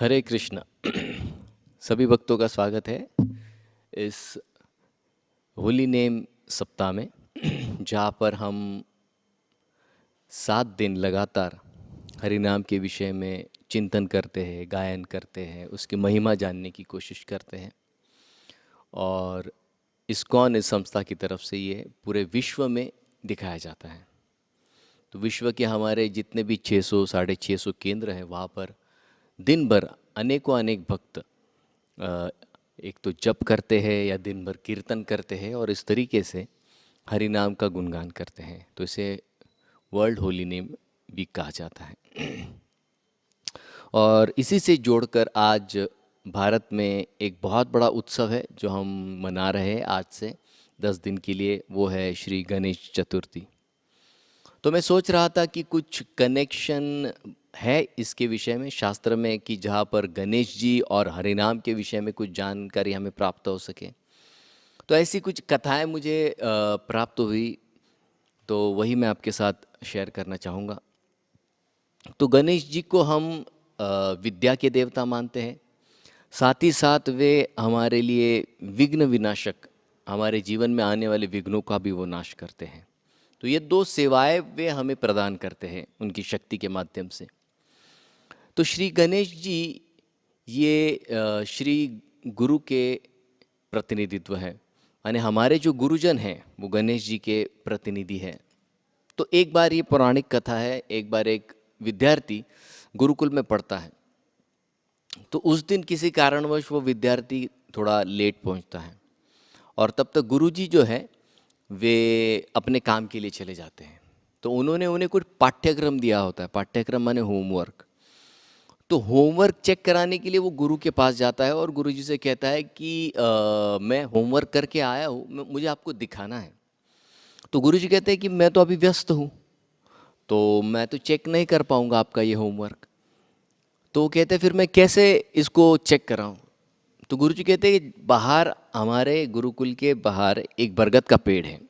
हरे कृष्णा। सभी भक्तों का स्वागत है इस होली नेम सप्ताह में, जहाँ पर हम 7 दिन लगातार हरि नाम के विषय में चिंतन करते हैं, गायन करते हैं, उसकी महिमा जानने की कोशिश करते हैं। और इस्कॉन इस संस्था की तरफ से ये पूरे विश्व में दिखाया जाता है। तो विश्व के हमारे जितने भी 600 साढ़े 600 केंद्र हैं, वहाँ पर दिन भर अनेकों अनेक भक्त एक तो जप करते हैं या दिन भर कीर्तन करते हैं और इस तरीके से हरि नाम का गुणगान करते हैं। तो इसे वर्ल्ड होली नेम वीक कहा जाता है। और इसी से जोड़कर आज भारत में एक बहुत बड़ा उत्सव है जो हम मना रहे हैं आज से 10 दिन के लिए, वो है श्री गणेश चतुर्थी। तो मैं सोच रहा था कि कुछ कनेक्शन है इसके विषय में शास्त्र में, कि जहाँ पर गणेश जी और हरिनाम के विषय में कुछ जानकारी हमें प्राप्त हो सके। तो ऐसी कुछ कथाएं मुझे प्राप्त हुई, तो वही मैं आपके साथ शेयर करना चाहूँगा। तो गणेश जी को हम विद्या के देवता मानते हैं, साथ ही साथ वे हमारे लिए विघ्न विनाशक, हमारे जीवन में आने वाले विघ्नों का भी वो नाश करते हैं। तो ये दो सेवाएं वे हमें प्रदान करते हैं उनकी शक्ति के माध्यम से। तो श्री गणेश जी ये श्री गुरु के प्रतिनिधित्व है, यानी हमारे जो गुरुजन हैं वो गणेश जी के प्रतिनिधि हैं। तो एक बार ये पौराणिक कथा है, एक बार एक विद्यार्थी गुरुकुल में पढ़ता है। तो उस दिन किसी कारणवश वो विद्यार्थी थोड़ा लेट पहुंचता है और तब तक गुरुजी जो है वे अपने काम के लिए चले जाते हैं। तो उन्होंने उन्हें कुछ पाठ्यक्रम दिया होता है, पाठ्यक्रम माने होमवर्क। तो होमवर्क चेक कराने के लिए वो गुरु के पास जाता है और गुरुजी से कहता है कि मैं होमवर्क करके आया हूँ, मुझे आपको दिखाना है। तो गुरुजी कहते हैं कि मैं तो अभी व्यस्त हूँ, तो मैं तो चेक नहीं कर पाऊँगा आपका ये होमवर्क। तो वो कहते हैं फिर मैं कैसे इसको चेक कराऊँ। तो गुरुजी कहते हैं कि बाहर, हमारे गुरुकुल के बाहर एक बरगद का पेड़ है,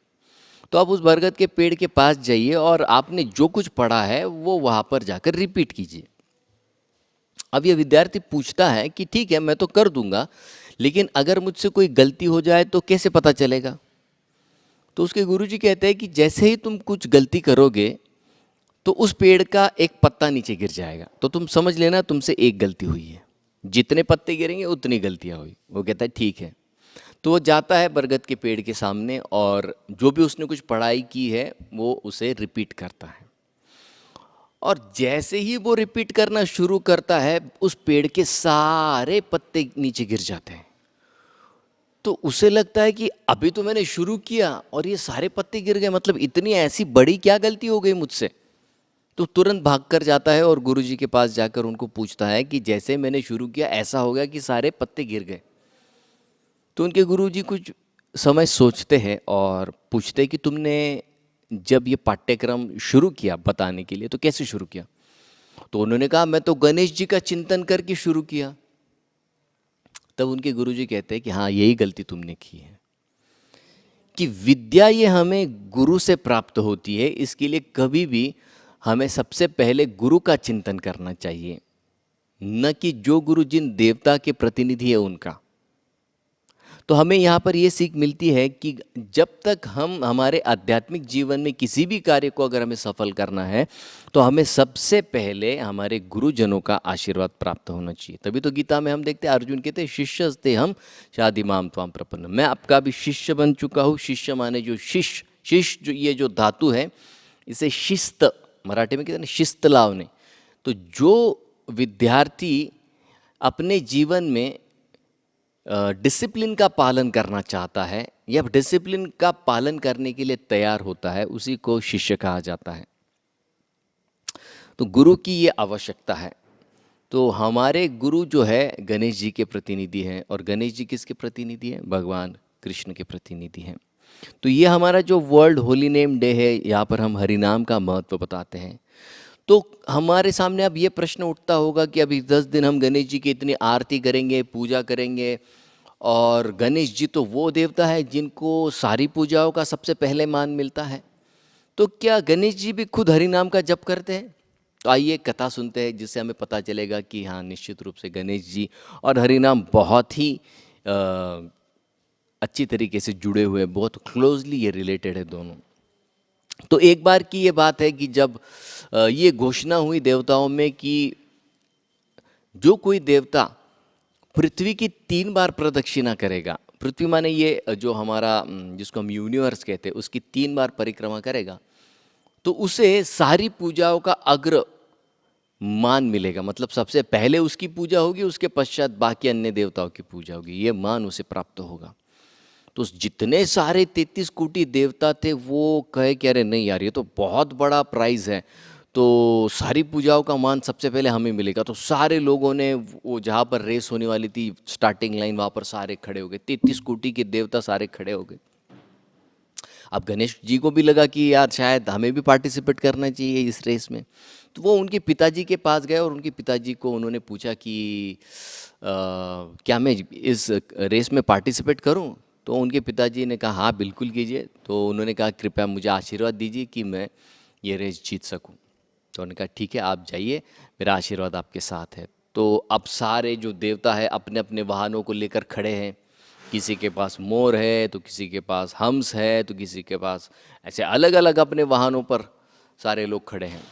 तो आप उस बरगद के पेड़ के पास जाइए और आपने जो कुछ पढ़ा है वो वहाँ पर जाकर रिपीट कीजिए। अब ये विद्यार्थी पूछता है कि ठीक है मैं तो कर दूंगा, लेकिन अगर मुझसे कोई गलती हो जाए तो कैसे पता चलेगा। तो उसके गुरुजी कहते हैं कि जैसे ही तुम कुछ गलती करोगे तो उस पेड़ का एक पत्ता नीचे गिर जाएगा, तो तुम समझ लेना तुमसे एक गलती हुई है। जितने पत्ते गिरेंगे उतनी गलतियां हुई। वो कहता है ठीक है। तो वो जाता है बरगद के पेड़ के सामने और जो भी उसने कुछ पढ़ाई की है वो उसे रिपीट करता है। और जैसे ही वो रिपीट करना शुरू करता है उस पेड़ के सारे पत्ते नीचे गिर जाते हैं। तो उसे लगता है कि अभी तो मैंने शुरू किया और ये सारे पत्ते गिर गए, मतलब इतनी ऐसी बड़ी क्या गलती हो गई मुझसे। तो तुरंत भाग कर जाता है और गुरुजी के पास जाकर उनको पूछता है कि जैसे मैंने शुरू किया ऐसा हो गया कि सारे पत्ते गिर गए। तो उनके गुरुजी कुछ समय सोचते हैं और पूछते हैं कि तुमने जब ये पाठ्यक्रम शुरू किया बताने के लिए तो कैसे शुरू किया। तो उन्होंने कहा मैं तो गणेश जी का चिंतन करके शुरू किया। तब उनके गुरुजी कहते हैं कि हाँ यही गलती तुमने की है, कि विद्या ये हमें गुरु से प्राप्त होती है, इसके लिए कभी भी हमें सबसे पहले गुरु का चिंतन करना चाहिए, न कि जो गुरु जिन देवता के प्रतिनिधि है उनका। तो हमें यहाँ पर ये सीख मिलती है कि जब तक हम हमारे आध्यात्मिक जीवन में किसी भी कार्य को अगर हमें सफल करना है तो हमें सबसे पहले हमारे गुरुजनों का आशीर्वाद प्राप्त होना चाहिए। तभी तो गीता में हम देखते हैं अर्जुन कहते हैं शिष्यस्ते हम शादी माम त्वाम प्रपन्न, मैं आपका भी शिष्य बन चुका हूँ। शिष्य माने जो शिष्य, शिष्य जो ये जो धातु है इसे शिस्त, मराठी में कहते हैं शिस्त लावने। तो जो विद्यार्थी अपने जीवन में डिसिप्लिन का पालन करना चाहता है या डिसिप्लिन का पालन करने के लिए तैयार होता है, उसी को शिष्य कहा जाता है। तो गुरु की ये आवश्यकता है। तो हमारे गुरु जो है गणेश जी के प्रतिनिधि हैं, और गणेश जी किसके प्रतिनिधि हैं? भगवान कृष्ण के प्रतिनिधि हैं। तो ये हमारा जो वर्ल्ड होली नेम डे है, यहाँ पर हम हरिनाम का महत्व बताते हैं। तो हमारे सामने अब ये प्रश्न उठता होगा कि अभी 10 दिन हम गणेश जी की इतनी आरती करेंगे, पूजा करेंगे, और गणेश जी तो वो देवता है जिनको सारी पूजाओं का सबसे पहले मान मिलता है। तो क्या गणेश जी भी खुद हरि नाम का जप करते हैं? तो आइए कथा सुनते हैं, जिससे हमें पता चलेगा कि हाँ, निश्चित रूप से गणेश जी और हरिनाम बहुत ही अच्छी तरीके से जुड़े हुए हैं, बहुत क्लोजली ये रिलेटेड है दोनों। तो एक बार की ये बात है कि जब ये घोषणा हुई देवताओं में कि जो कोई देवता पृथ्वी की 3 बार प्रदक्षिणा करेगा, पृथ्वी माने ये जो हमारा जिसको हम यूनिवर्स कहते हैं, उसकी 3 बार परिक्रमा करेगा, तो उसे सारी पूजाओं का अग्र मान मिलेगा। मतलब सबसे पहले उसकी पूजा होगी, उसके पश्चात बाकी अन्य देवताओं की पूजा होगी, ये मान उसे प्राप्त होगा। तो जितने सारे 33 कोटि देवता थे वो कहे कि अरे नहीं यार, ये तो बहुत बड़ा प्राइज है, तो सारी पूजाओं का मान सबसे पहले हमें मिलेगा। तो सारे लोगों ने वो जहाँ पर रेस होने वाली थी, स्टार्टिंग लाइन, वहाँ पर सारे खड़े हो गए, 33 कोटि के देवता सारे खड़े हो गए। अब गणेश जी को भी लगा कि यार शायद हमें भी पार्टिसिपेट करना चाहिए इस रेस में। तो वो उनके पिताजी के पास गए और उनके पिताजी को उन्होंने पूछा कि क्या मैं इस रेस में पार्टिसिपेट करूं? तो उनके पिताजी ने कहा हाँ बिल्कुल कीजिए। तो उन्होंने कहा कृपया मुझे आशीर्वाद दीजिए कि मैं ये रेस जीत सकूं। तो उन्होंने कहा ठीक है, आप जाइए, मेरा आशीर्वाद आपके साथ है। तो अब सारे जो देवता है अपने अपने वाहनों को लेकर खड़े हैं। किसी के पास मोर है, तो किसी के पास हंस है, तो किसी के पास ऐसे अलग अलग अपने वाहनों पर सारे लोग खड़े हैं।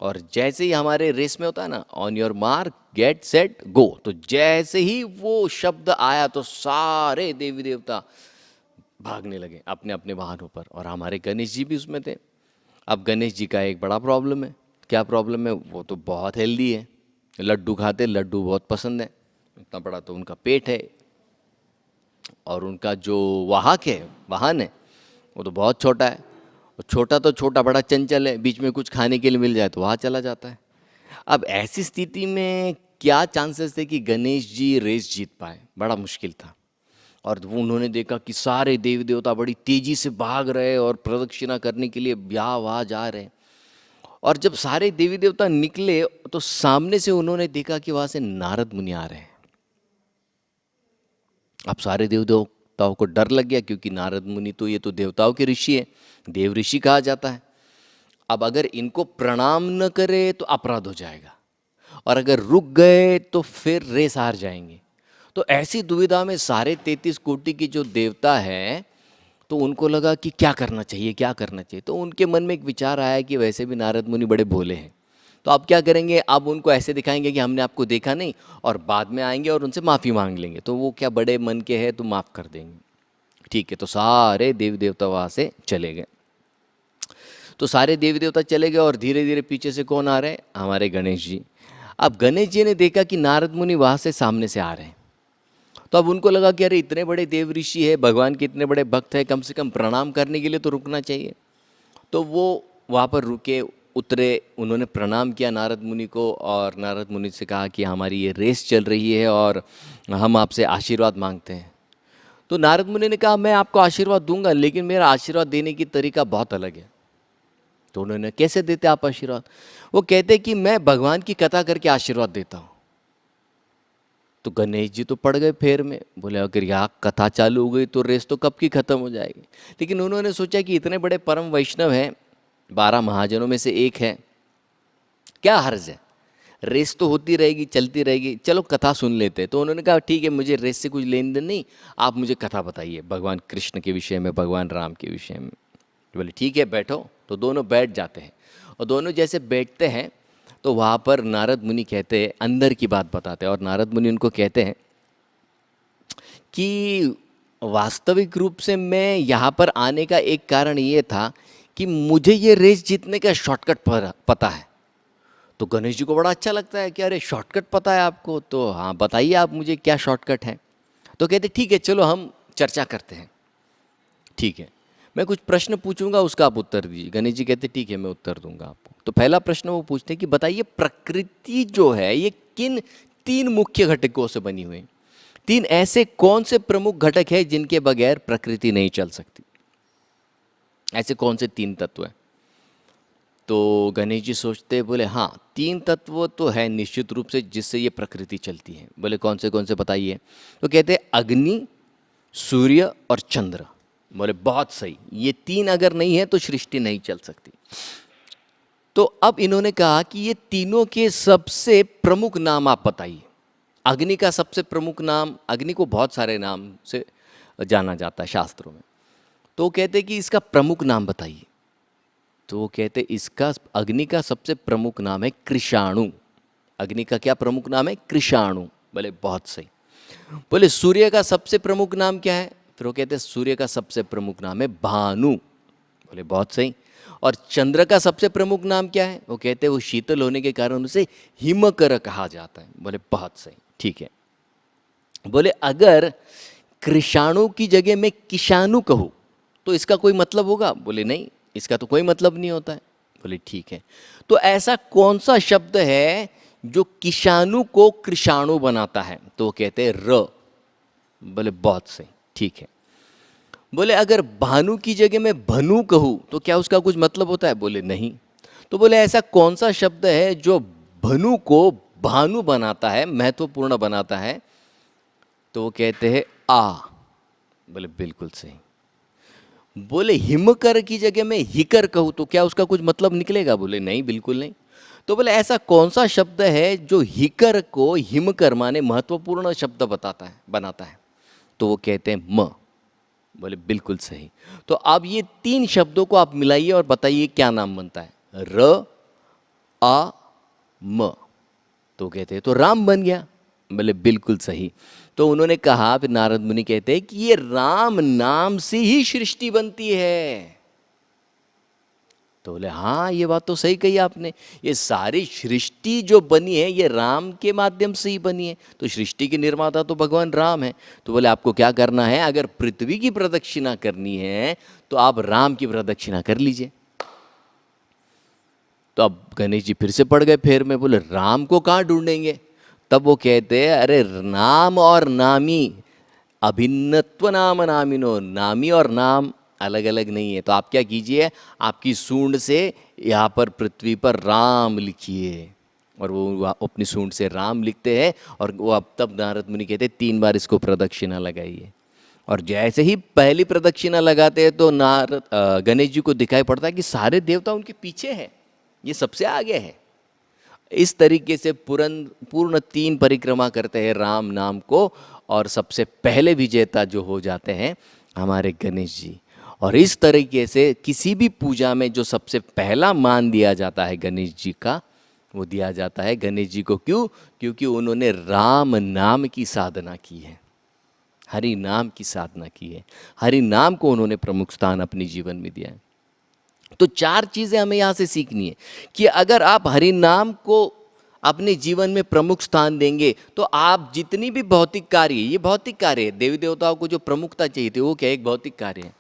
और जैसे ही हमारे रेस में होता है ना, on your mark get set go, तो जैसे ही वो शब्द आया तो सारे देवी देवता भागने लगे अपने अपने वाहनों पर, और हमारे गणेश जी भी उसमें थे। अब गणेश जी का एक बड़ा प्रॉब्लम है। क्या प्रॉब्लम है? वो तो बहुत हेल्दी है, लड्डू खाते, लड्डू बहुत पसंद है, इतना बड़ा तो उनका पेट है। और उनका जो वाहन है वो तो बहुत छोटा है। और छोटा तो छोटा, बड़ा चंचल है, बीच में कुछ खाने के लिए मिल जाए तो वहाँ चला जाता है। अब ऐसी स्थिति में क्या चांसेस थे कि गणेश जी रेस जीत पाए? बड़ा मुश्किल था। और वो उन्होंने देखा कि सारे देवी देवता बड़ी तेजी से भाग रहे और प्रदक्षिणा करने के लिए यहाँ वहाँ जा रहे हैं। और जब सारे देवी देवता निकले तो सामने से उन्होंने देखा कि वहाँ से नारद मुनि आ रहे हैं। अब सारे देव देवताओं को डर लग गया, क्योंकि नारद मुनि तो ये तो देवताओं के ऋषि है, देव ऋषि कहा जाता है। अब अगर इनको प्रणाम न करे तो अपराध हो जाएगा, और अगर रुक गए तो फिर रेस हार जाएंगे। तो ऐसी दुविधा में सारे 33 कोटि की जो देवता है, तो उनको लगा कि क्या करना चाहिए, क्या करना चाहिए। तो उनके मन में एक विचार आया कि वैसे भी नारद मुनि बड़े भोले हैं, तो आप क्या करेंगे, अब उनको ऐसे दिखाएंगे कि हमने आपको देखा नहीं, और बाद में आएंगे और उनसे माफ़ी मांग लेंगे, तो वो क्या बड़े मन के हैं तो माफ़ कर देंगे। ठीक है, तो सारे देवी देवता वहाँ से चले गए। तो सारे देवी देवता चले गए और धीरे धीरे पीछे से कौन आ रहे हैं? हमारे गणेश जी। अब गणेश जी ने देखा कि नारद मुनि वहाँ से सामने से आ रहे हैं, तो अब उनको लगा कि अरे इतने बड़े देव ऋषि है, भगवान के इतने बड़े भक्त हैं, कम से कम प्रणाम करने के लिए तो रुकना चाहिए। तो वो वहाँ पर रुके, उतरे, उन्होंने प्रणाम किया नारद मुनि को, और नारद मुनि से कहा कि हमारी ये रेस चल रही है और हम आपसे आशीर्वाद मांगते हैं। तो नारद मुनि ने कहा मैं आपको आशीर्वाद दूंगा, लेकिन मेरा आशीर्वाद देने की तरीका बहुत अलग है। तो उन्होंने, कैसे देते आप आशीर्वाद? वो कहते कि मैं भगवान की कथा करके आशीर्वाद देता हूँ। तो गणेश जी तो पड़ गए फेर में, बोले अगर यहाँ कथा चालू हो गई तो रेस तो कब की खत्म हो जाएगी। लेकिन उन्होंने सोचा कि इतने बड़े परम वैष्णव हैं, 12 महाजनों में से एक है, क्या हर्ज है, रेस तो होती रहेगी, चलती रहेगी, चलो कथा सुन लेते। तो उन्होंने कहा ठीक है, मुझे रेस से कुछ लेन देन नहीं, आप मुझे कथा बताइए भगवान कृष्ण के विषय में, भगवान राम के विषय में। बोले ठीक है बैठो। तो दोनों बैठ जाते हैं, और दोनों जैसे बैठते हैं तो वहाँ पर नारद मुनि कहते हैं, अंदर की बात बताते हैं, और नारद मुनि उनको कहते हैं कि वास्तविक रूप से मैं यहाँ पर आने का एक कारण ये था कि मुझे ये रेस जीतने का शॉर्टकट पता है। तो गणेश जी को बड़ा अच्छा लगता है कि अरे शॉर्टकट पता है आपको, तो हाँ बताइए आप मुझे क्या शॉर्टकट है। तो कहते ठीक है चलो हम चर्चा करते हैं। ठीक है, मैं कुछ प्रश्न पूछूंगा, उसका आप उत्तर दीजिए। गणेश जी कहते ठीक है मैं उत्तर दूंगा आपको। तो पहला प्रश्न वो पूछते हैं कि बताइए प्रकृति जो है ये किन 3 मुख्य घटकों से बनी हुई है? 3 ऐसे कौन से प्रमुख घटक है जिनके बगैर प्रकृति नहीं चल सकती? ऐसे कौन से 3 तत्व हैं? तो गणेश जी सोचते, बोले हाँ 3 तत्व तो है निश्चित रूप से जिससे ये प्रकृति चलती है। बोले कौन से बताइए। तो कहते हैं अग्नि, सूर्य और चंद्र। बोले बहुत सही, ये 3 अगर नहीं है तो सृष्टि नहीं चल सकती। तो अब इन्होंने कहा कि ये तीनों के सबसे प्रमुख नाम आप बताइए। अग्नि का सबसे प्रमुख नाम, अग्नि को बहुत सारे नाम से जाना जाता है शास्त्रों में, तो वो कहते कि इसका प्रमुख नाम बताइए। तो वो कहते इसका, अग्नि का सबसे प्रमुख नाम है कृषाणु। अग्नि का क्या प्रमुख नाम है? कृषाणु। बोले बहुत सही। बोले सूर्य का सबसे प्रमुख नाम क्या है? फिर वो कहते सूर्य का सबसे प्रमुख नाम है भानु। बोले बहुत सही। और चंद्र का सबसे प्रमुख नाम क्या है? वो कहते हैं वो शीतल होने के कारण उसे हिमकर कहा जाता है। बोले बहुत सही, ठीक है। बोले अगर कृषाणु की जगह मैं किशाणु कहूँ तो इसका कोई मतलब होगा? बोले नहीं, इसका तो कोई मतलब नहीं होता है। बोले ठीक है। तो ऐसा कौन सा शब्द है जो किशाणु को कृषाणु बनाता है? तो वो कहते हैं र। बोले बहुत सही, ठीक है। बोले अगर भानु की जगह मैं भनु कहूँ तो क्या उसका कुछ मतलब होता है? बोले नहीं। तो बोले ऐसा कौन सा शब्द है जो भनु को भानु बनाता है, महत्वपूर्ण बनाता है? तो वो कहते हैं आ। बोले बिल्कुल सही। बोले हिमकर की जगह मैं हिकर कहूँ तो क्या उसका कुछ मतलब निकलेगा? बोले नहीं, बिल्कुल नहीं। तो बोले ऐसा कौन सा शब्द है जो हिकर को हिमकर माने महत्वपूर्ण शब्द बनाता है? तो वो कहते हैं म। बोले बिल्कुल सही। तो अब ये तीन शब्दों को आप मिलाइए और बताइए क्या नाम बनता है? र, आ, म। तो कहते हैं तो राम बन गया। बोले बिल्कुल सही। तो उन्होंने कहा, फिर नारद मुनि कहते हैं कि ये राम नाम से ही सृष्टि बनती है। तो बोले हाँ, ये बात तो सही कही आपने, ये सारी सृष्टि जो बनी है ये राम के माध्यम से ही बनी है। तो सृष्टि के निर्माता तो भगवान राम है। तो बोले आपको क्या करना है, अगर पृथ्वी की प्रदक्षिणा करनी है तो आप राम की प्रदक्षिणा कर लीजिए। तो अब गणेश जी फिर से पड़ गए फेर में। बोले राम को कहाँ ढूंढेंगे? तब वो कहते हैं अरे नाम और नामी अभिन्नत्व नाम नामिनो, नामी और नाम अलग अलग नहीं है। तो आप क्या कीजिए, आपकी सूंड से यहाँ पर पृथ्वी पर राम लिखिए। और वो अपनी सूंड से राम लिखते हैं। और वो अब तब नारद मुनि कहते हैं 3 बार इसको प्रदक्षिणा लगाइए। और जैसे ही पहली प्रदक्षिणा लगाते हैं तो गणेश जी को दिखाई पड़ता है कि सारे देवता उनके पीछे हैं, ये सबसे आगे है। इस तरीके से पूर्ण 3 परिक्रमा करते हैं राम नाम को, और सबसे पहले विजेता जो हो जाते हैं हमारे गणेश जी। और इस तरीके से किसी भी पूजा में जो सबसे पहला मान दिया जाता है गणेश जी का, वो दिया जाता है गणेश जी को। क्यों? क्योंकि उन्होंने राम नाम की साधना की है, हरि नाम की साधना की है। हरि नाम को उन्होंने प्रमुख स्थान अपने जीवन में दिया है। तो 4 चीज़ें हमें यहाँ से सीखनी है कि अगर आप हरि नाम को अपने जीवन में प्रमुख स्थान देंगे तो आप जितनी भी भौतिक कार्य, ये भौतिक कार्य है, देवी देवताओं को जो प्रमुखता चाहिए थी वो क्या, एक भौतिक कार्य है,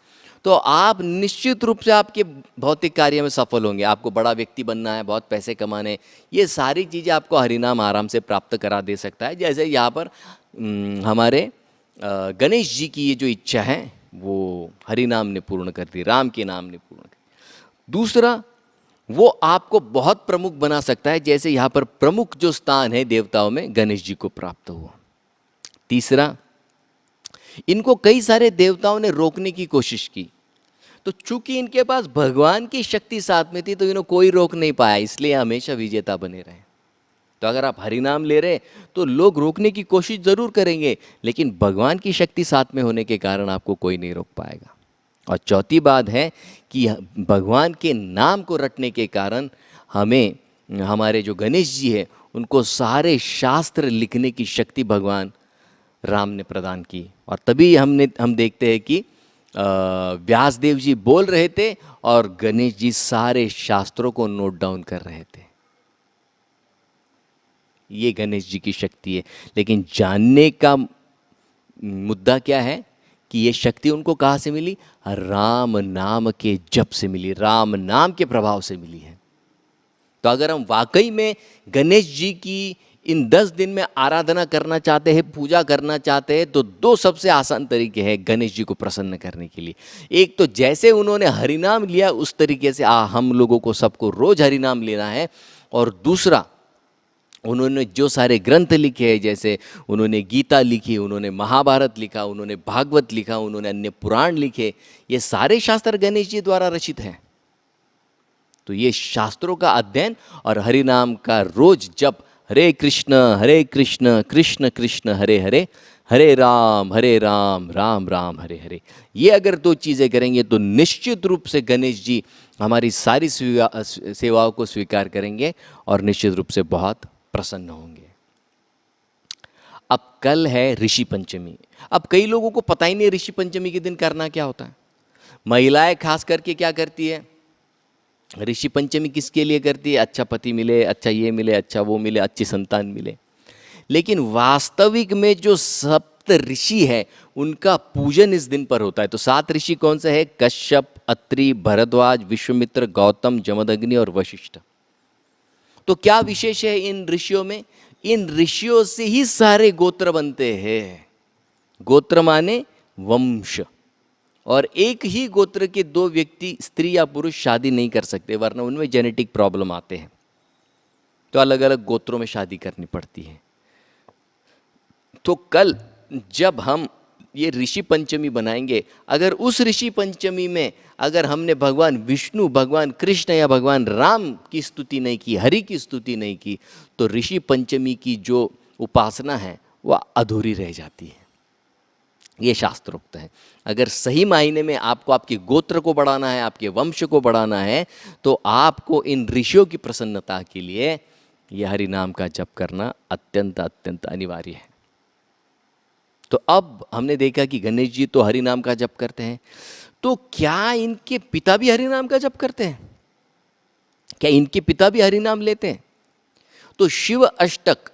तो आप निश्चित रूप से आपके भौतिक कार्य में सफल होंगे। आपको बड़ा व्यक्ति बनना है, बहुत पैसे कमाने, ये सारी चीज़ें आपको हरिनाम आराम से प्राप्त करा दे सकता है। जैसे यहाँ पर हमारे गणेश जी की ये जो इच्छा है वो हरिनाम ने पूर्ण कर दी, राम के नाम ने पूर्ण कर दी। दूसरा, वो आपको बहुत प्रमुख बना सकता है, जैसे यहाँ पर प्रमुख जो स्थान है देवताओं में गणेश जी को प्राप्त हुआ। तीसरा, इनको कई सारे देवताओं ने रोकने की कोशिश की, तो चूंकि इनके पास भगवान की शक्ति साथ में थी तो इन्हें कोई रोक नहीं पाया, इसलिए हमेशा विजेता बने रहे। तो अगर आप हरिनाम ले रहे तो लोग रोकने की कोशिश जरूर करेंगे, लेकिन भगवान की शक्ति साथ में होने के कारण आपको कोई नहीं रोक पाएगा। और चौथी बात है कि भगवान के नाम को रटने के कारण हमें, हमारे जो गणेश जी है उनको सारे शास्त्र लिखने की शक्ति भगवान राम ने प्रदान की। और तभी हम देखते हैं कि व्यासदेव जी बोल रहे थे और गणेश जी सारे शास्त्रों को नोट डाउन कर रहे थे। ये गणेश जी की शक्ति है। लेकिन जानने का मुद्दा क्या है कि ये शक्ति उनको कहाँ से मिली? राम नाम के जप से मिली, राम नाम के प्रभाव से मिली है। तो अगर हम वाकई में गणेश जी की इन 10 दिन में आराधना करना चाहते हैं, पूजा करना चाहते हैं, तो 2 सबसे आसान तरीके हैं गणेश जी को प्रसन्न करने के लिए। एक तो जैसे उन्होंने हरिनाम लिया उस तरीके से हम लोगों को सबको रोज हरिनाम लेना है। और दूसरा, उन्होंने जो सारे ग्रंथ लिखे हैं, जैसे उन्होंने गीता लिखी, उन्होंने महाभारत लिखा, उन्होंने भागवत लिखा, उन्होंने अन्य पुराण लिखे, ये सारे शास्त्र गणेश जी द्वारा रचित हैं। तो तो ये शास्त्रों का अध्ययन और हरि नाम का रोज जप, हरे कृष्ण कृष्ण कृष्ण हरे हरे, हरे राम राम राम हरे हरे, ये अगर दो चीज़ें करेंगे तो निश्चित रूप से गणेश जी हमारी सारी सेवाओं को स्वीकार करेंगे और निश्चित रूप से बहुत प्रसन्न होंगे। अब कल है ऋषि पंचमी। अब कई लोगों को पता ही नहीं ऋषि पंचमी के दिन करना क्या होता है। महिलाएं खास करके क्या करती है, ऋषि पंचमी किसके लिए करती है? अच्छा पति मिले, अच्छा ये मिले, अच्छा वो मिले, अच्छी संतान मिले। लेकिन वास्तविक में जो सप्त ऋषि है उनका पूजन इस दिन पर होता है। तो 7 ऋषि कौन से है? कश्यप, अत्रि, भरद्वाज, विश्वामित्र, गौतम, जमदग्नि और वशिष्ठ। तो क्या विशेष है इन ऋषियों में? इन ऋषियों से ही सारे गोत्र बनते हैं। गोत्र माने वंश, और एक ही गोत्र के 2 व्यक्ति, स्त्री या पुरुष, शादी नहीं कर सकते, वरना उनमें जेनेटिक प्रॉब्लम आते हैं। तो अलग अलग गोत्रों में शादी करनी पड़ती है। तो कल जब हम ये ऋषि पंचमी बनाएंगे, अगर उस ऋषि पंचमी में अगर हमने भगवान विष्णु, भगवान कृष्ण या भगवान राम की स्तुति नहीं की, हरि की स्तुति नहीं की, तो ऋषि पंचमी की जो उपासना है वह अधूरी रह जाती है। ये शास्त्रोक्त है। अगर सही मायने में आपको आपके गोत्र को बढ़ाना है, आपके वंश को बढ़ाना है, तो आपको इन ऋषियों की प्रसन्नता के लिए यह हरि नाम का जप करना अत्यंत अत्यंत अनिवार्य है। तो अब हमने देखा कि गणेश जी तो हरि नाम का जप करते हैं, तो क्या इनके पिता भी हरि नाम का जप करते हैं? क्या इनके पिता भी हरि नाम लेते हैं? तो शिव अष्टक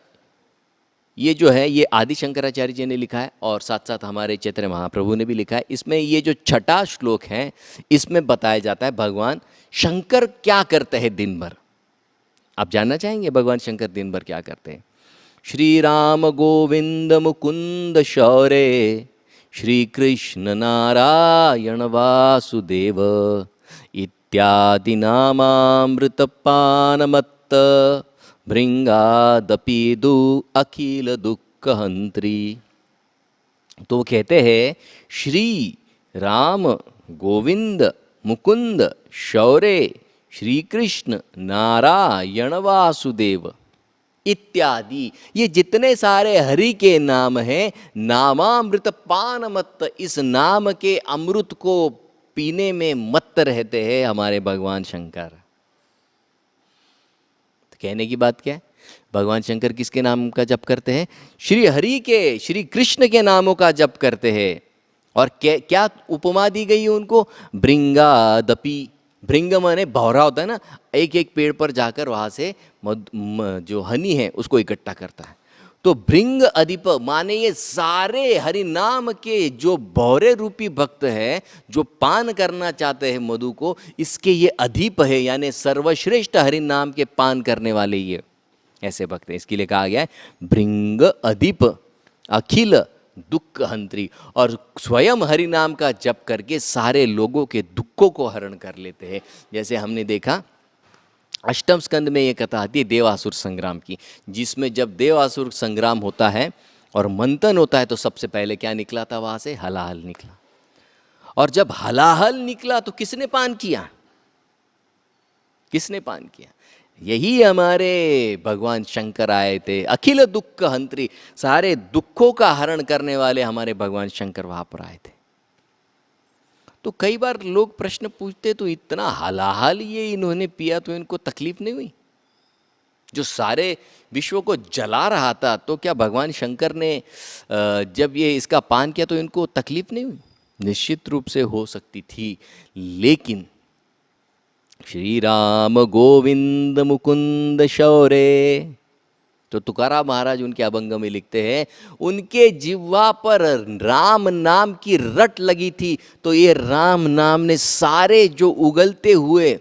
ये जो है ये आदि शंकराचार्य जी ने लिखा है और साथ साथ हमारे चैतन्य महाप्रभु ने भी लिखा है। इसमें ये जो 6ठा श्लोक है इसमें बताया जाता है भगवान शंकर क्या करते हैं दिन भर। आप जानना चाहेंगे भगवान शंकर दिन भर क्या करते हैं? श्री राम गोविंद मुकुंद शौर्य, श्री कृष्ण नारायण वासुदेव, इत्यादि नामामृत पानमत्त, भृंगादपीदु अखिल दुख हंत्री। तो वो कहते हैं श्री राम गोविंद मुकुंद शौर्य, श्री कृष्ण नारायण वासुदेव इत्यादि, ये जितने सारे हरि के नाम हैं, नामामृत पान मत्त, इस नाम के अमृत को पीने में मत्त रहते हैं हमारे भगवान शंकर। तो कहने की बात क्या है? भगवान शंकर किसके नाम का जप करते हैं? श्री हरि के, श्री कृष्ण के नामों का जप करते हैं। और क्या उपमा दी गई है उनको? भृंगादपि, भृंग माने भौरा होता है ना, एक एक पेड़ पर जाकर वहाँ से जो हनी है उसको इकट्ठा करता है। तो भृंग अधिप माने ये सारे हरि नाम के जो भौरे रूपी भक्त है, जो पान करना चाहते हैं मधु को, इसके ये अधिप है, यानी सर्वश्रेष्ठ हरि नाम के पान करने वाले ये ऐसे भक्त हैं। इसके लिए कहा गया है भृंग अधिप अखिल दुख हंत्री, और स्वयं हरि नाम का जप करके सारे लोगों के दुखों को हरण कर लेते हैं। जैसे हमने देखा अष्टम स्कंद में ये कथा आती है देवासुर संग्राम की, जिसमें जब देवासुर संग्राम होता है और मंथन होता है तो सबसे पहले क्या निकला था वहां से? हलाहल निकला। और जब हलाहल निकला तो किसने पान किया? किसने पान किया? यही हमारे भगवान शंकर आए थे, अखिल दुख हंत्री, सारे दुखों का हरण करने वाले हमारे भगवान शंकर वहां पर आए थे। तो कई बार लोग प्रश्न पूछते, तो इतना हलाहल ये इन्होंने पिया तो इनको तकलीफ नहीं हुई? जो सारे विश्व को जला रहा था, तो क्या भगवान शंकर ने जब ये इसका पान किया तो इनको तकलीफ नहीं हुई? निश्चित रूप से हो सकती थी, लेकिन श्री राम गोविंद मुकुंद शौर्य, तो तुकाराम महाराज उनके अभंग में लिखते हैं, उनके जिह्वा पर राम नाम की रट लगी थी, तो ये राम नाम ने सारे जो उगलते हुए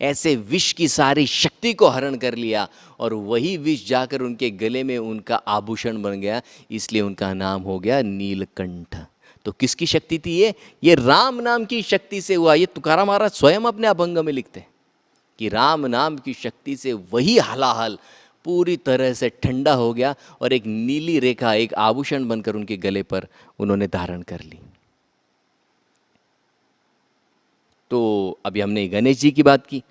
ऐसे विष की सारी शक्ति को हरण कर लिया, और वही विष जाकर उनके गले में उनका आभूषण बन गया, इसलिए उनका नाम हो गया नीलकंठ। तो किसकी शक्ति थी ये राम नाम की शक्ति से हुआ। ये तुकाराम महाराज स्वयं अपने अभंग में लिखते हैं कि राम नाम की शक्ति से वही हलाहल पूरी तरह से ठंडा हो गया और एक नीली रेखा, एक आभूषण बनकर उनके गले पर उन्होंने धारण कर ली। तो अभी हमने गणेश जी की बात की,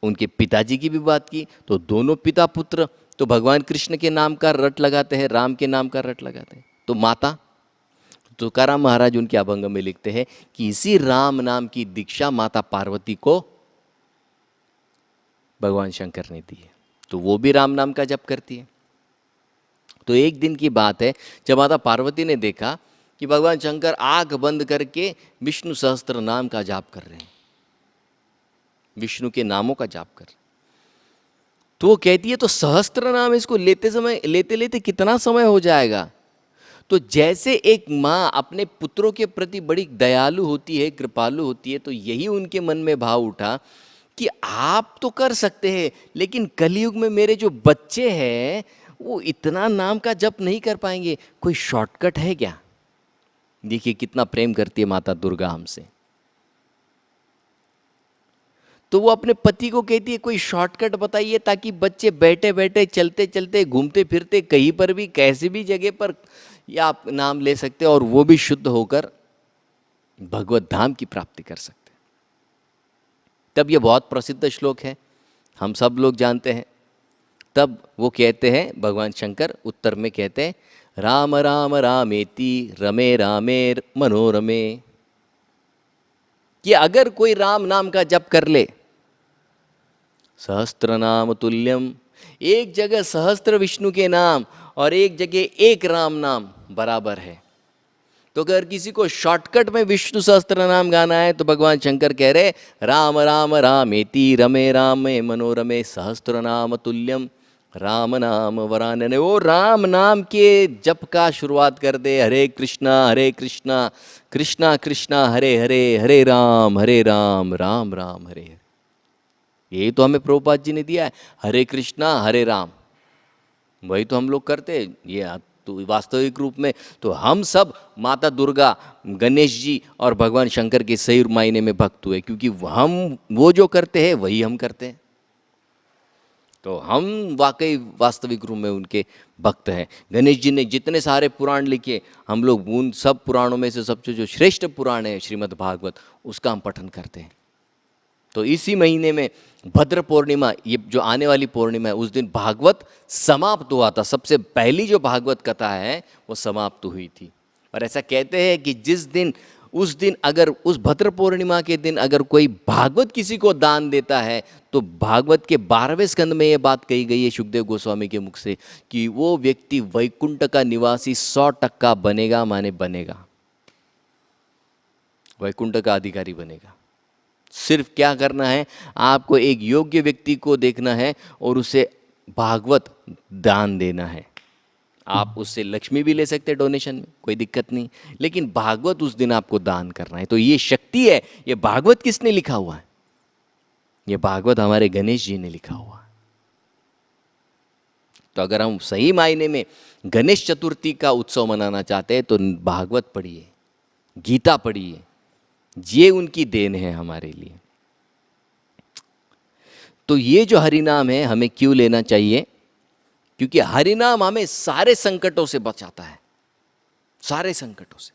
उनके पिताजी की भी बात की तो दोनों पिता पुत्र तो भगवान कृष्ण के नाम का रट लगाते हैं, राम के नाम का रट लगाते हैं। तो माता तुकाराम महाराज उनके अभंग में लिखते हैं कि इसी राम नाम की दीक्षा माता पार्वती को भगवान शंकर ने दी है, तो वो भी राम नाम का जप करती है। तो एक दिन की बात है जब माता पार्वती ने देखा कि भगवान शंकर आंख बंद करके विष्णु सहस्त्र नाम का जाप कर रहे हैं, विष्णु के नामों का जाप कर रहे हैं। तो वो कहती है तो सहस्त्र नाम इसको लेते लेते कितना समय हो जाएगा। तो जैसे एक माँ अपने पुत्रों के प्रति बड़ी दयालु होती है, कृपालु होती है, तो यही उनके मन में भाव उठा कि आप तो कर सकते हैं लेकिन कलयुग में मेरे जो बच्चे हैं वो इतना नाम का जप नहीं कर पाएंगे, कोई शॉर्टकट है क्या। देखिए कितना प्रेम करती है माता दुर्गा हमसे। तो वो अपने पति को कहती है कोई शॉर्टकट बताइए ताकि बच्चे बैठे बैठे चलते चलते घूमते फिरते कहीं पर भी कैसी भी जगह पर या आप नाम ले सकते और वो भी शुद्ध होकर भगवत धाम की प्राप्ति कर सकते। तब ये बहुत प्रसिद्ध श्लोक है, हम सब लोग जानते हैं। तब वो कहते हैं, भगवान शंकर उत्तर में कहते हैं, राम राम रामेति रमे रामे मनोरमे, कि अगर कोई राम नाम का जप कर ले, सहस्त्र नाम तुल्यम, एक जगह सहस्त्र विष्णु के नाम और एक जगह एक राम नाम बराबर है। तो अगर किसी को शॉर्टकट में विष्णु सहस्त्र नाम गाना है तो भगवान शंकर कह रहे राम राम रामेति रमे रामे मनोरमे सहस्त्र नाम तुल्यम राम नाम वरानने। वो राम नाम के जप का शुरुआत कर दे, हरे कृष्णा कृष्णा कृष्णा हरे हरे, हरे राम राम राम हरे हरे। यही तो हमें प्रभुपाद जी ने दिया है, हरे कृष्णा हरे राम, वही तो हम लोग करते हैं। ये तो वास्तविक रूप में तो हम सब माता दुर्गा, गणेश जी और भगवान शंकर के सही मायने में भक्त हुए, क्योंकि हम वो जो करते हैं वही हम करते हैं। तो हम वाकई वास्तविक रूप में उनके भक्त हैं। गणेश जी ने जितने सारे पुराण लिखे, हम लोग उन सब पुराणों में से सबसे जो श्रेष्ठ पुराण है श्रीमद् भागवत, उसका हम पठन करते हैं। तो इसी महीने में भद्र पूर्णिमा, ये जो आने वाली पूर्णिमा है, उस दिन भागवत समाप्त हुआ था। सबसे पहली जो भागवत कथा है वो समाप्त हुई थी। और ऐसा कहते हैं कि जिस दिन, उस दिन अगर उस भद्र पूर्णिमा के दिन अगर कोई भागवत किसी को दान देता है तो भागवत के 12वें स्कंद में ये बात कही गई है सुखदेव गोस्वामी के मुख से कि वो व्यक्ति वैकुंठ का निवासी 100% बनेगा, माने बनेगा, वैकुंठ का अधिकारी बनेगा। सिर्फ क्या करना है, आपको एक योग्य व्यक्ति को देखना है और उसे भागवत दान देना है। आप उससे लक्ष्मी भी ले सकते हैं डोनेशन में, कोई दिक्कत नहीं, लेकिन भागवत उस दिन आपको दान करना है। तो ये शक्ति है। ये भागवत किसने लिखा हुआ है? ये भागवत हमारे गणेश जी ने लिखा हुआ है। तो अगर हम सही मायने में गणेश चतुर्थी का उत्सव मनाना चाहते हैं तो भागवत पढ़िए, गीता पढ़िए, ये उनकी देन है हमारे लिए। तो ये जो हरिनाम है हमें क्यों लेना चाहिए? क्योंकि हरिनाम हमें सारे संकटों से बचाता है, सारे संकटों से।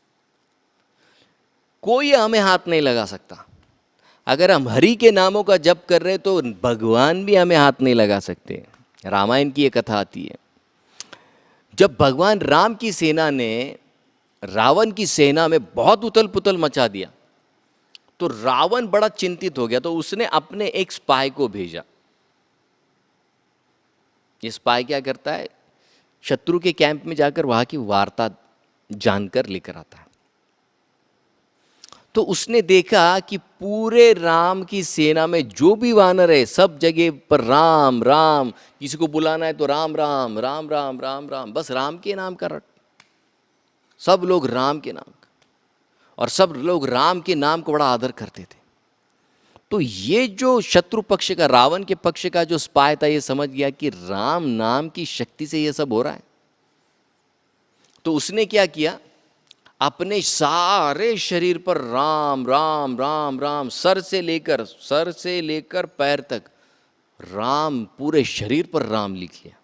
कोई हमें हाथ नहीं लगा सकता। अगर हम हरि के नामों का जप कर रहे हैं तो भगवान भी हमें हाथ नहीं लगा सकते। रामायण की एक कथा आती है, जब भगवान राम की सेना ने रावण की सेना में बहुत उथल पुथल मचा दिया तो रावण बड़ा चिंतित हो गया। तो उसने अपने एक स्पाई को भेजा। ये स्पाई क्या करता है, शत्रु के कैंप में जाकर वहां की वार्ता जानकर लेकर आता है। तो उसने देखा कि पूरे राम की सेना में जो भी वानर है सब जगह पर राम राम, किसी को बुलाना है तो राम राम राम राम राम राम, बस राम के नाम का रट, सब लोग राम के नाम का, और सब लोग राम के नाम को बड़ा आदर करते थे। तो ये जो शत्रु पक्ष का, रावण के पक्ष का जो स्पाय था, ये समझ गया कि राम नाम की शक्ति से ये सब हो रहा है। तो उसने क्या किया, अपने सारे शरीर पर राम राम राम राम, सर से लेकर पैर तक राम, पूरे शरीर पर राम लिख लिया।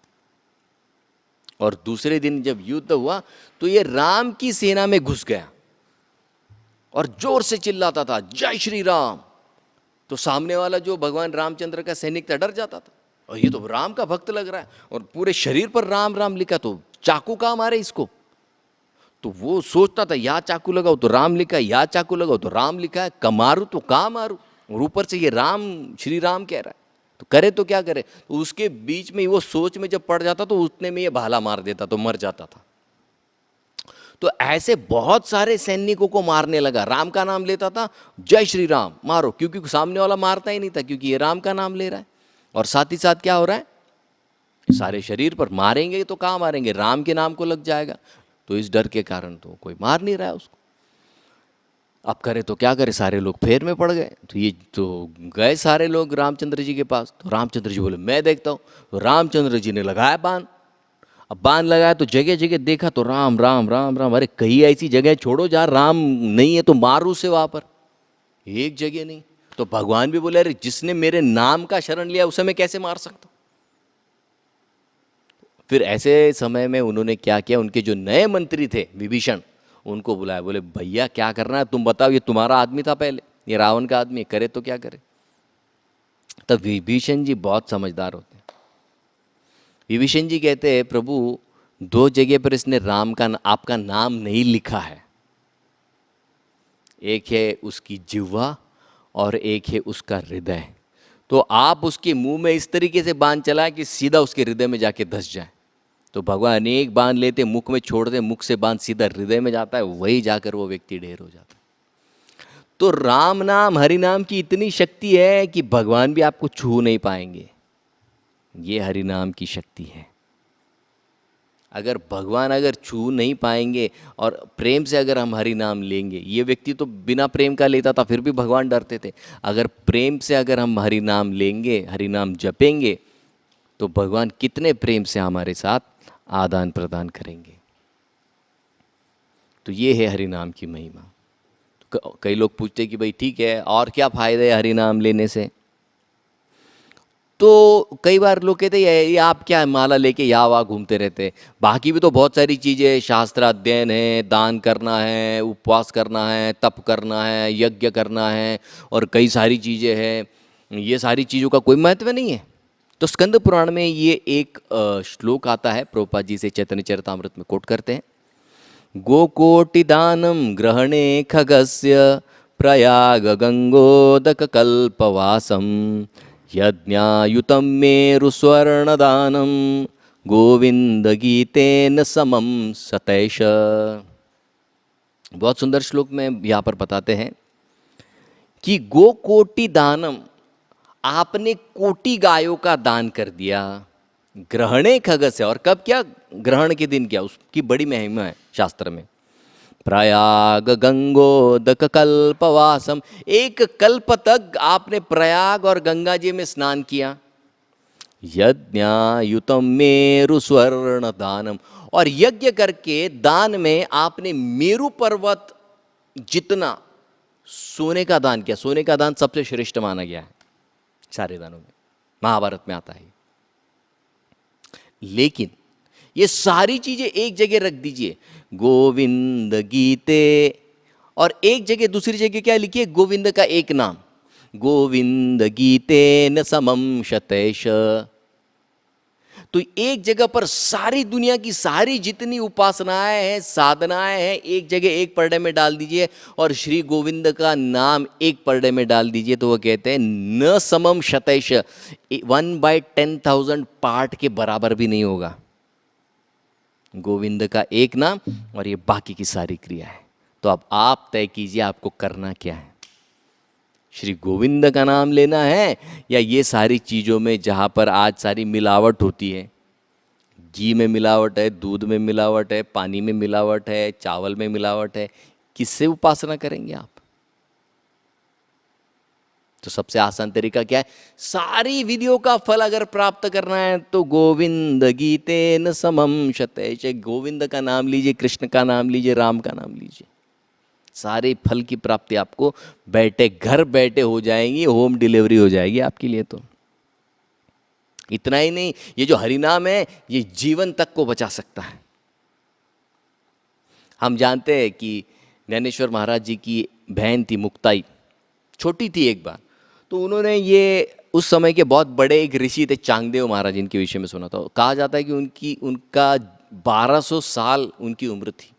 और दूसरे दिन जब युद्ध हुआ तो ये राम की सेना में घुस गया और जोर से चिल्लाता था जय श्री राम। तो सामने वाला जो भगवान रामचंद्र का सैनिक था डर जाता था, और ये तो राम का भक्त लग रहा है और पूरे शरीर पर राम राम लिखा, तो चाकू कहाँ मारे इसको। तो वो सोचता था या चाकू लगाओ तो राम लिखा है, या चाकू लगाओ तो राम लिखा है, मारू तो कहाँ मारू, और ऊपर से ये राम श्री राम कह रहा है, तो करे तो क्या करे। तो उसके बीच में वो सोच में जब पड़ जाता तो उतने में ये भाला मार देता, तो मर जाता था। तो ऐसे बहुत सारे सैनिकों को मारने लगा, राम का नाम लेता था, जय श्री राम मारो, क्योंकि सामने वाला मारता ही नहीं था, क्योंकि ये राम का नाम ले रहा है। और साथ ही साथ क्या हो रहा है, सारे शरीर पर मारेंगे तो कहाँ मारेंगे, राम के नाम को लग जाएगा, तो इस डर के कारण तो कोई मार नहीं रहा है उसको। अब करे तो क्या करे, सारे लोग फेर में पड़ गए। तो ये तो गए सारे लोग रामचंद्र जी के पास, तो रामचंद्र जी बोले मैं देखता हूँ। तो रामचंद्र जी ने लगाया बाण। अब बाण लगाया तो जगह जगह देखा तो राम राम राम राम, अरे कई ऐसी जगह छोड़ो जहाँ राम नहीं है तो मारू से वहाँ पर, एक जगह नहीं। तो भगवान भी बोले अरे जिसने मेरे नाम का शरण लिया उसे मैं कैसे मार सकता हूँ। फिर ऐसे समय में उन्होंने क्या किया, उनके जो नए मंत्री थे विभीषण, उनको बुलाया, बोले भैया क्या करना है तुम बताओ, ये तुम्हारा आदमी था पहले, ये रावण का आदमी, करे तो क्या करे। तब विभीषण जी बहुत समझदार होते हैं। विभीषण जी कहते हैं प्रभु दो जगह पर इसने राम का आपका नाम नहीं लिखा है, एक है उसकी जिह्वा और एक है उसका हृदय, तो आप उसके मुंह में इस तरीके से बाण चलाए कि सीधा उसके हृदय में जाके धस जाए। तो भगवान एक बाण लेते मुख में छोड़ते, मुख से बाण सीधा हृदय में जाता है, वही जाकर वो व्यक्ति ढेर हो जाता है। तो राम नाम हरि नाम की इतनी शक्ति है कि भगवान भी आपको छू नहीं पाएंगे, ये हरि नाम की शक्ति है। अगर भगवान अगर छू नहीं पाएंगे और प्रेम से अगर हम हरि नाम लेंगे, ये व्यक्ति तो बिना प्रेम का लेता था फिर भी भगवान डरते थे, अगर प्रेम से अगर हम हरि नाम लेंगे, हरि नाम जपेंगे, तो भगवान कितने प्रेम से हमारे साथ आदान प्रदान करेंगे। तो ये है हरि नाम की महिमा। कई लोग पूछते कि भाई ठीक है और क्या फ़ायदा है हरि नाम लेने से, तो कई बार लोग कहते हैं ये आप क्या माला लेके यहाँ वहाँ घूमते रहते हैं, बाकी भी तो बहुत सारी चीज़ें, शास्त्र अध्ययन है, दान करना है, उपवास करना है, तप करना है, यज्ञ करना है, और कई सारी चीज़ें हैं, ये सारी चीज़ों का कोई महत्व नहीं है। तो स्कंद पुराण में ये एक श्लोक आता है, प्रभुपाद जी से चैतन्य चरितामृत में कोट करते हैं, गोकोटिदानं ग्रहणे खगस्य प्रयाग गंगोदक कल्पवासम यज्ञायुतं मेरुस्वर्णदानं गोविंद गीतेन समम सतैष। बहुत सुंदर श्लोक में यहाँ पर बताते हैं कि गोकोटि दानम, आपने कोटि गायों का दान कर दिया, ग्रहणे खगस्य, और कब किया, ग्रहण के दिन किया, उसकी बड़ी महिमा है शास्त्र में। प्रयाग गंगोदक कल्पवासम, एक कल्प तक आपने प्रयाग और गंगा जी में स्नान किया। यज्ञायुतम मेरु स्वर्ण दानम, और यज्ञ करके दान में आपने मेरु पर्वत जितना सोने का दान किया। सोने का दान सबसे श्रेष्ठ माना गया है सारे दानों में, महाभारत में आता है। लेकिन ये सारी चीजें एक जगह रख दीजिए, गोविंद गीते, और एक जगह दूसरी जगह क्या लिखिए, गोविंद का एक नाम, गोविंद गीते न समम शतैष। तो एक जगह पर सारी दुनिया की सारी जितनी उपासनाएं हैं, साधनाएं हैं, एक जगह एक परडे में डाल दीजिए, और श्री गोविंद का नाम एक परडे में डाल दीजिए, तो वो कहते हैं न समम शतैष, 1/10,000 पार्ट के बराबर भी नहीं होगा गोविंद का एक नाम और ये बाकी की सारी क्रिया है। तो अब आप तय कीजिए आपको करना क्या है, श्री गोविंद का नाम लेना है या ये सारी चीज़ों में जहाँ पर आज सारी मिलावट होती है, घी में मिलावट है, दूध में मिलावट है, पानी में मिलावट है, चावल में मिलावट है, किससे उपासना करेंगे आप। तो सबसे आसान तरीका क्या है, सारी विधियों का फल अगर प्राप्त करना है तो गोविंद गीते न समम शतैष, गोविंद का नाम लीजिए, कृष्ण का नाम लीजिए, राम का नाम लीजिए, सारे फल की प्राप्ति आपको बैठे घर बैठे हो जाएंगी, होम डिलीवरी हो जाएगी आपके लिए। तो इतना ही नहीं, ये जो हरिनाम है ये जीवन तक को बचा सकता है। हम जानते हैं कि ज्ञानेश्वर महाराज जी की बहन थी मुक्ताई, छोटी थी एक बार, तो उन्होंने ये उस समय के बहुत बड़े एक ऋषि थे चांगदेव महाराज, इनके विषय में सुना था। कहा जाता है कि उनका 1200 साल उनकी उम्र थी,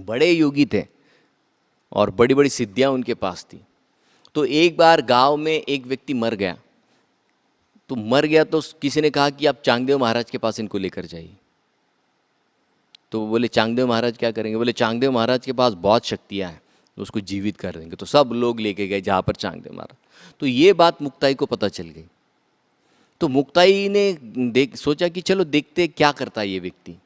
बड़े योगी थे और बड़ी बड़ी सिद्धियां उनके पास थी। तो एक बार गांव में एक व्यक्ति मर गया, तो किसी ने कहा कि आप चांगदेव महाराज के पास इनको लेकर जाइए। तो वो बोले चांगदेव महाराज क्या करेंगे? बोले चांगदेव महाराज के पास बहुत शक्तियाँ हैं, तो उसको जीवित कर देंगे। तो सब लोग लेके गए जहाँ पर चांगदेव महाराज। तो ये बात मुक्ताई को पता चल गई। तो मुक्ताई ने सोचा कि चलो देखते क्या करता है ये व्यक्ति।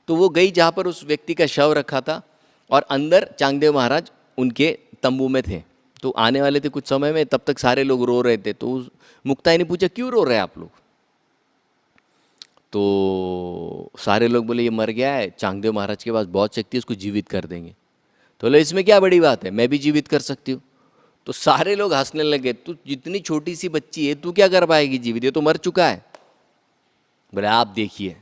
तो वो गई जहाँ पर उस व्यक्ति का शव रखा था, और अंदर चांगदेव महाराज उनके तंबू में थे। तो आने वाले थे कुछ समय में, तब तक सारे लोग रो रहे थे। तो मुक्ताई ने पूछा क्यों रो रहे हैं आप लोग? तो सारे लोग बोले ये मर गया है, चांगदेव महाराज के पास बहुत शक्ति है, उसको जीवित कर देंगे। तो बोले इसमें क्या बड़ी बात है, मैं भी जीवित कर सकती हूँ। तो सारे लोग हंसने लगे, तू जितनी छोटी सी बच्ची है तू क्या कर पाएगी जीवित, ये तो मर चुका है। बोले आप देखिए।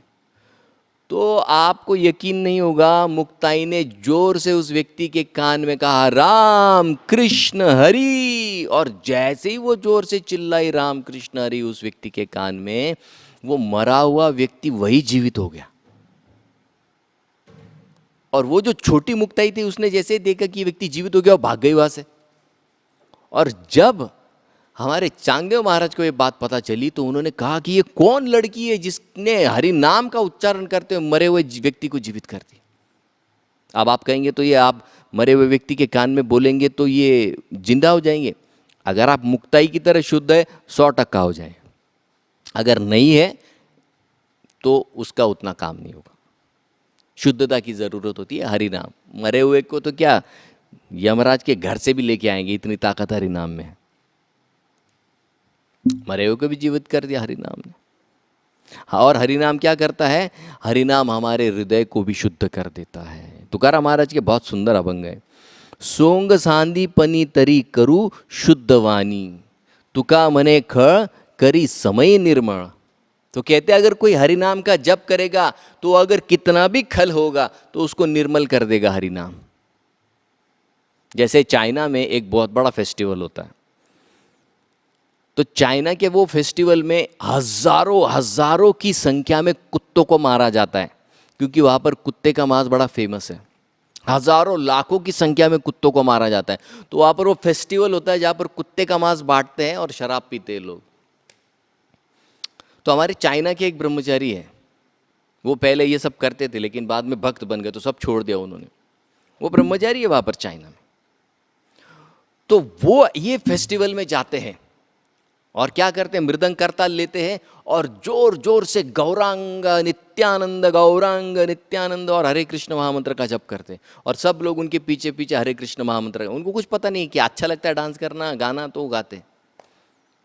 तो आपको यकीन नहीं होगा, मुक्ताई ने जोर से उस व्यक्ति के कान में कहा राम कृष्ण हरि, और जैसे ही वो जोर से चिल्लाई राम कृष्ण हरि उस व्यक्ति के कान में, वो मरा हुआ व्यक्ति वही जीवित हो गया। और वो जो छोटी मुक्ताई थी उसने जैसे देखा कि ये व्यक्ति जीवित हो गया, वो भाग गई वहां से। और जब हमारे चांगदेव महाराज को ये बात पता चली तो उन्होंने कहा कि ये कौन लड़की है जिसने हरि नाम का उच्चारण करते हुए मरे हुए व्यक्ति को जीवित कर दिया। अब आप कहेंगे तो ये आप मरे हुए व्यक्ति के कान में बोलेंगे तो ये जिंदा हो जाएंगे। अगर आप मुक्ताई की तरह शुद्ध है 100% हो जाए, अगर नहीं है तो उसका उतना काम नहीं होगा। शुद्धता की ज़रूरत होती है। हरि नाम, मरे हुए को तो क्या यमराज के घर से भी लेके आएंगे, इतनी ताकत हरि नाम में है। मरे हुए को भी जीवित कर दिया हरि नाम ने। और हरि नाम क्या करता है? हरि नाम हमारे हृदय को भी शुद्ध कर देता है। तुकाराम महाराज के बहुत सुंदर अभंग है। सोंग सांदी पनी तरी करू शुद्ध वाणी, तुका मने खळ करी समय निर्मळ। तो कहते अगर कोई हरि नाम का जप करेगा तो अगर कितना भी खल होगा तो उसको निर्मल कर देगा हरि नाम। जैसे चाइना में एक बहुत बड़ा फेस्टिवल होता है, तो चाइना के वो फेस्टिवल में हजारों हजारों की संख्या में कुत्तों को मारा जाता है, क्योंकि वहाँ पर कुत्ते का मांस बड़ा फेमस है। हजारों लाखों की संख्या में कुत्तों को मारा जाता है। तो वहाँ पर वो फेस्टिवल होता है जहाँ पर कुत्ते का मांस बांटते हैं और शराब पीते हैं लोग। तो हमारे चाइना के एक ब्रह्मचारी हैं, वो पहले ये सब करते थे लेकिन बाद में भक्त बन गए तो सब छोड़ दिया उन्होंने। वो ब्रह्मचारी है वहाँ पर चाइना में। तो वो ये फेस्टिवल में जाते हैं और क्या करते हैं, मृदंग करताल लेते हैं और जोर जोर से गौरांग नित्यानंद और हरे कृष्ण महामंत्र का जप करते हैं। और सब लोग उनके पीछे पीछे हरे कृष्ण महामंत्र, उनको कुछ पता नहीं कि अच्छा लगता है डांस करना, गाना तो गाते हैं।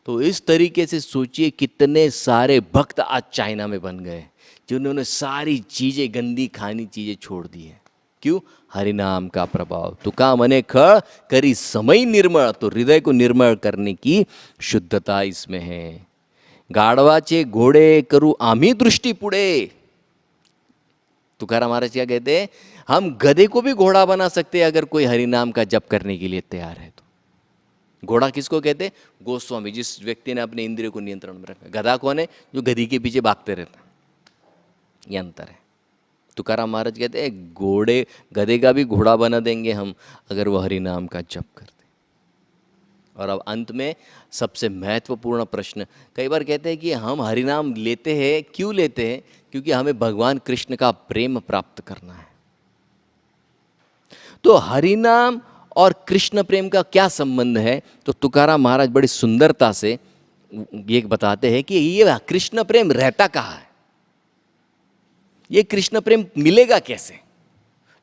तो इस तरीके से सोचिए कितने सारे भक्त आज चाइना में बन गए जिन्होंने सारी चीज़ें, गंदी खानी चीज़ें छोड़ दी है। क्यों? हरिनाम का प्रभाव। तुका मने खळ करी समय निर्मळ, तो हृदय को निर्मल करने की शुद्धता इसमें है। गाढवाचे घोडे करू आम्ही दृष्टि पुढे। तुकाराम महाराज क्या कहते हैं, हम गधे को भी घोड़ा बना सकते हैं अगर कोई हरिनाम का जप करने के लिए तैयार है तो। घोड़ा किसको कहते हैं? गोस्वामी, जिस व्यक्ति ने अपने इंद्रियों को नियंत्रण में रखा। गधा कौन है? जो गधी के पीछे भागते रहता है। ये अंतर है। तुकाराम महाराज कहते हैं गधे का भी घोड़ा बना देंगे हम अगर वो हरि नाम का जप करते। और अब अंत में सबसे महत्वपूर्ण प्रश्न, कई बार कहते हैं कि हम हरि नाम लेते हैं, क्यों लेते हैं? क्योंकि हमें भगवान कृष्ण का प्रेम प्राप्त करना है। तो हरि नाम और कृष्ण प्रेम का क्या संबंध है? तो तुकाराम महाराज बड़ी सुंदरता से ये बताते हैं कि ये कृष्ण प्रेम रहता कहाँ है, ये कृष्ण प्रेम मिलेगा कैसे।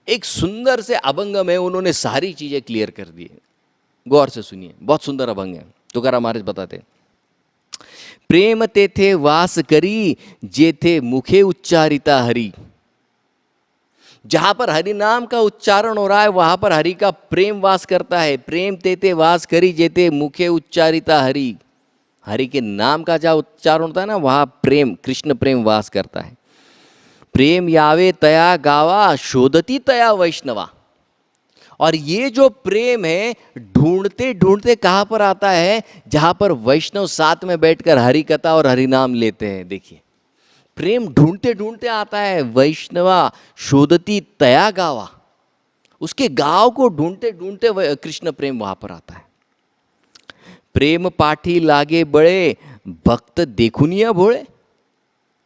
एक सुंदर से अभंग में उन्होंने सारी चीजें क्लियर कर दी है। गौर से सुनिए, बहुत सुंदर अभंग है। तुकाराम महाराज बताते हैं, प्रेम तेथे वास करी जेथे मुखे उच्चारिता हरि। जहां पर हरि नाम का उच्चारण हो रहा है वहां पर हरि का प्रेम वास करता है। प्रेम तेते वास करी जेते मुखे उच्चारिता हरि। हरि के नाम का जहाँ उच्चारण होता है ना, वहां प्रेम, कृष्ण प्रेम वास करता है। प्रेम यावे तया गावा शोधती तया वैष्णवा। और ये जो प्रेम है ढूंढते ढूंढते कहाँ पर आता है, जहाँ पर वैष्णव साथ में बैठकर हरि कथा और हरि नाम लेते हैं। देखिए, प्रेम ढूंढते ढूंढते आता है। वैष्णवा शोधती तया गावा, उसके गांव को ढूंढते ढूंढते कृष्ण प्रेम वहां पर आता है। प्रेम पाठी लागे बड़े, भक्त देखुनिया भोले।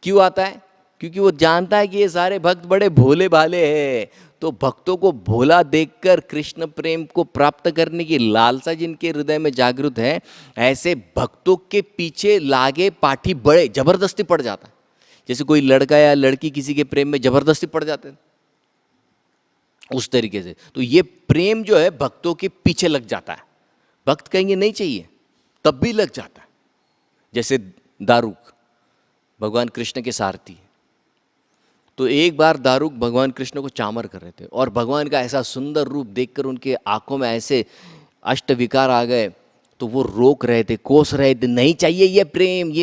क्यों आता है? क्योंकि वो जानता है कि ये सारे भक्त बड़े भोले भाले हैं। तो भक्तों को भोला देखकर कृष्ण प्रेम को प्राप्त करने की लालसा जिनके हृदय में जागृत है, ऐसे भक्तों के पीछे लागे पाठी बड़े, जबरदस्ती पड़ जाता है। जैसे कोई लड़का या लड़की किसी के प्रेम में जबरदस्ती पड़ जाते हैं, उस तरीके से। तो ये प्रेम जो है भक्तों के पीछे लग जाता है। भक्त कहेंगे नहीं चाहिए, तब भी लग जाता है। जैसे दारुक भगवान कृष्ण के सारथी, तो एक बार दारुक भगवान कृष्ण को चामर कर रहे थे और भगवान का ऐसा सुंदर रूप देखकर उनके आंखों में ऐसे अष्ट विकार आ गए। तो वो रोक रहे थे, कोस रहे थे, नहीं चाहिए ये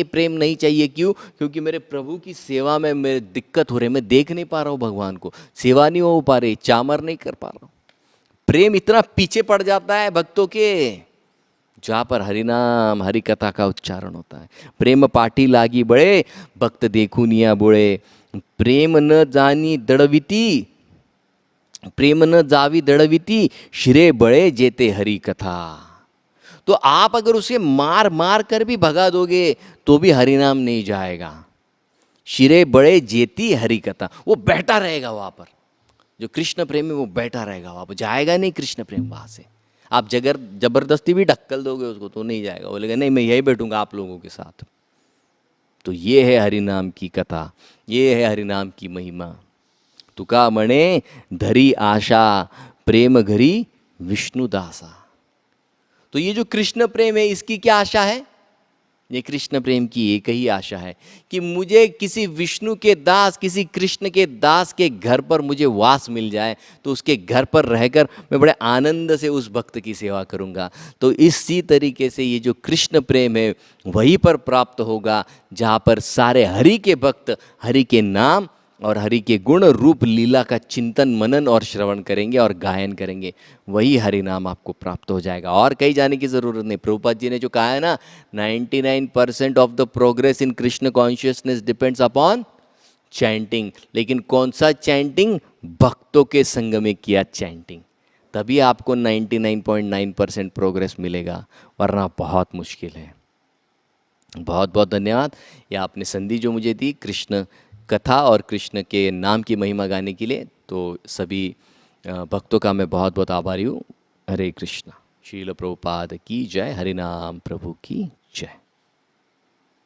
प्रेम नहीं चाहिए। क्यों? क्योंकि मेरे प्रभु की सेवा में मेरे दिक्कत हो रही है, मैं देख नहीं पा रहा हूँ भगवान को, सेवा नहीं हो पा रही, चामर नहीं कर पा रहा हूँ। प्रेम इतना पीछे पड़ जाता है भक्तों के, जहाँ पर हरिनाम हरि कथा का उच्चारण होता है। प्रेम पाठी लागी बड़े, भक्त देखुनिया बोले। प्रेम न जानी दड़विती, प्रेम न जावी दड़विती, शिरे बड़े जेते हरि कथा। तो आप अगर उसे मार मार कर भी भगा दोगे तो भी हरिनाम नहीं जाएगा। शिरे बड़े जेती हरि कथा, वो बैठा रहेगा वहां पर। जो कृष्ण प्रेम है वो बैठा रहेगा वहां पर, जाएगा नहीं कृष्ण प्रेम वहां से। आप जबरदस्ती भी ढक्कल दोगे उसको तो नहीं जाएगा, बोलेगा नहीं मैं यही बैठूंगा आप लोगों के साथ। तो ये है हरिनाम की कथा, ये है हरिनाम की महिमा। तुका मणे धरी आशा, प्रेम घरी विष्णुदासा। तो ये जो कृष्ण प्रेम है इसकी क्या आशा है? ये कृष्ण प्रेम की एक ही आशा है कि मुझे किसी विष्णु के दास, किसी कृष्ण के दास के घर पर मुझे वास मिल जाए, तो उसके घर पर रहकर मैं बड़े आनंद से उस भक्त की सेवा करूंगा। तो इसी तरीके से ये जो कृष्ण प्रेम है वहीं पर प्राप्त होगा जहाँ पर सारे हरि के भक्त हरि के नाम और हरि के गुण रूप लीला का चिंतन मनन और श्रवण करेंगे और गायन करेंगे, वही हरि नाम आपको प्राप्त हो जाएगा। और कहीं जाने की ज़रूरत नहीं। प्रभुपाद जी ने जो कहा है ना, 99% of the progress in Krishna consciousness depends upon chanting. लेकिन कौन सा चैंटिंग? भक्तों के संग में किया चैंटिंग, तभी आपको 99.9% प्रोग्रेस मिलेगा, वरना बहुत मुश्किल है। बहुत बहुत धन्यवाद। ये आपने संधि जो मुझे दी कृष्ण कथा और कृष्ण के नाम की महिमा गाने के लिए, तो सभी भक्तों का मैं बहुत बहुत आभारी हूँ। हरे कृष्णा। शील प्रभुपाद की जय। हरि नाम प्रभु की जय।